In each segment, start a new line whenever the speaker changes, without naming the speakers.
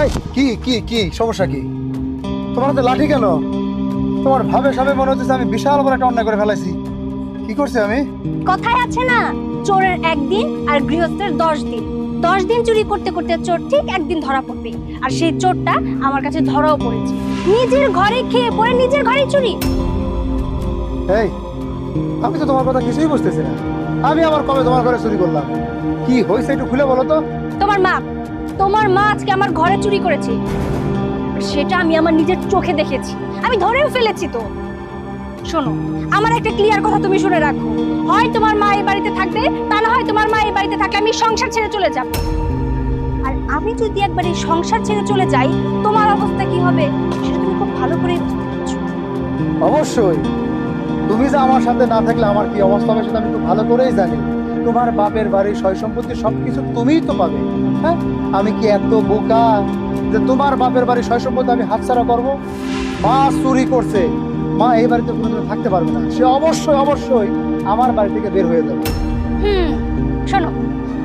এই কি কি কি সমস্যা কি? তোমার হাতে লাঠি কেন? তোমার ভাবে সাবে মনে হচ্ছে আমি বিশাল বড় একটা অন্যায় করে ফেলাইছি। কি করছি আমি?
কথায় আছে না, চোরের একদিন আর গৃহস্থের 10 দিন। 10 দিন চুরি করতে করতে চোর ঠিক একদিন ধরা পড়বে। আর সেই চোরটা আমার কাছে ধরাও পড়েছে। নিজের ঘরে খেয়ে পড়ে নিজের ঘরে চুরি।
এই আমি তো তোমার কথা কিছুই বুঝতেছি না। আমি আবার কবে তোমার ঘরে চুরি করলাম? কি হয়েছে একটু খুলে বলো তো।
তোমার মা আজকে আমার ঘরে চুরি করেছে। আর সেটা আমি আমার নিজের চোখে দেখেছি, আমি ধরেও ফেলেছি। তো শোনো, আমার একটা ক্লিয়ার কথা তুমি শুনে রাখো। হয় তোমার মা এই বাড়িতে থাকবে, তা না হয় তোমার মা এই বাড়িতে থাকলে আমি সংসার ছেড়ে চলে যাব। আর আমি যদি একবার এই সংসার ছেড়ে চলে যাই, তোমার অবস্থা কি হবে সেটা তুমি খুব ভালো করেই বুঝতে পারছো।
অবশ্যই তুমি যে আমার সাথে না থাকলে আমার কি অবস্থা হবে সেটা আমি খুব ভালো করেই জানি। তোমার বাপের বাড়ি সয় সম্পত্তি সবকিছু তুমিই তো পাবে। হ্যাঁ, আমি কি এত বোকা যে তোমার বাপের বাড়ি সয় সম্পত্তি আমি হাতছাড়া করবো? মা চুরি করছে, মা এই বাড়িতে কোনোদিন থাকতে পারবে না। সে অবশ্যই অবশ্যই আমার বাড়ি থেকে বের হয়ে যাবে।
শোনো,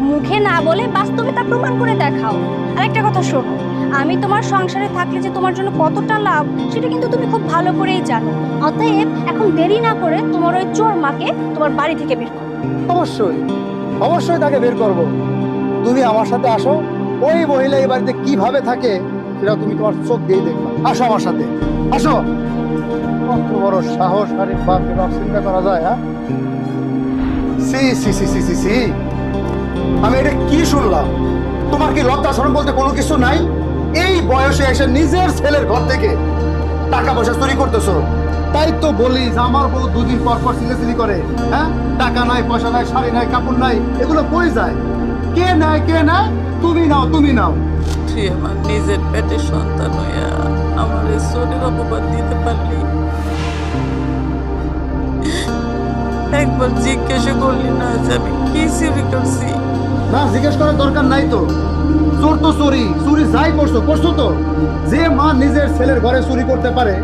মুখে না বলে বাস্তবে তা প্রমাণ করে দেখাও। আর একটা কথা শোনো, আমি তোমার সংসারে থাকলে যে তোমার জন্য কতটা লাভ সেটা কিন্তু তুমি খুব ভালো করেই জানো। অতএব এখন দেরি না করে তোমার ওই চোর মাকে তোমার বাড়ি থেকে বের করো।
অবশ্যই অবশ্যই তাকে বের করব। তুমি আমার সাথে আসো, ওই মহিলা এই বাড়িতে কিভাবে থাকে সেটা তুমি তোমার চোখ দিয়ে দেখবা। আসো আমার সাথে, আসো। কত বড় সাহস! আরে বাপ রে বাপ, চিন্তা করা যায়? হ্যাঁ, সি সি সি সি সি সি, আমি এটা কি শুনলাম? তোমার কি লজ্জা শরম বলতে কোনো কিছু নাই? এই বয়সে এসে নিজের ছেলের ঘর থেকে টাকা পয়সা চুরি করতেছো। তাই তো বলি যে আমার বউ দুদিন পর পর সিলেসিলি করে। হ্যাঁ, টাকা নাই, পয়সা নাই, শাড়ি নাই, কাপড় নাই, এগুলো কই যায়? কে নেয় কে নেয়? তুমি নাও, তুমি নাও।
তুই আমার নিজের পেটের সন্তান হইয়া আমার এই শরীর অপবাদ দিতে পারলি? একবার জিজ্ঞাসা করলি না যে আমি কি চুরি করছি?
না, জিজ্ঞেস করার দরকার নাই তো। চোর তো চুরি, চুরি যাই করছো করছো তো। যে মা নিজের ছেলের ঘরে চুরি করতে পারে,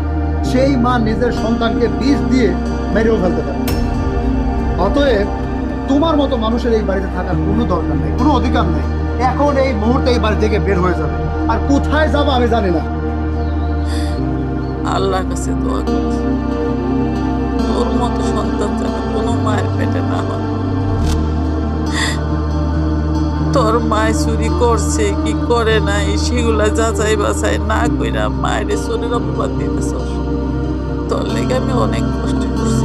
সেই মা নিজের সন্তানকে বিষ দিয়ে মেরেও ফেলতে পারে। অতএব তোমার মতো মানুষের এই বাড়িতে থাকার কোনো দরকার নেই, কোনো অধিকার নেই। এখন এই মুহূর্তে এই বাড়ি থেকে বের হয়ে যাবে। আর কোথায় যাবো আমি জানি না।
আল্লাহর কাছে দোয়া করছি, তোর মতো সন্তান যেন কোনো মায়ের পেটে না হয়। তোর মায় চুরি করছে কি করে নাই সেগুলা যাচাই বাছাই না কইরা মায়ের শরীর অপবাদ দিতেছ। তোর লেগে আমি অনেক কষ্ট করছি।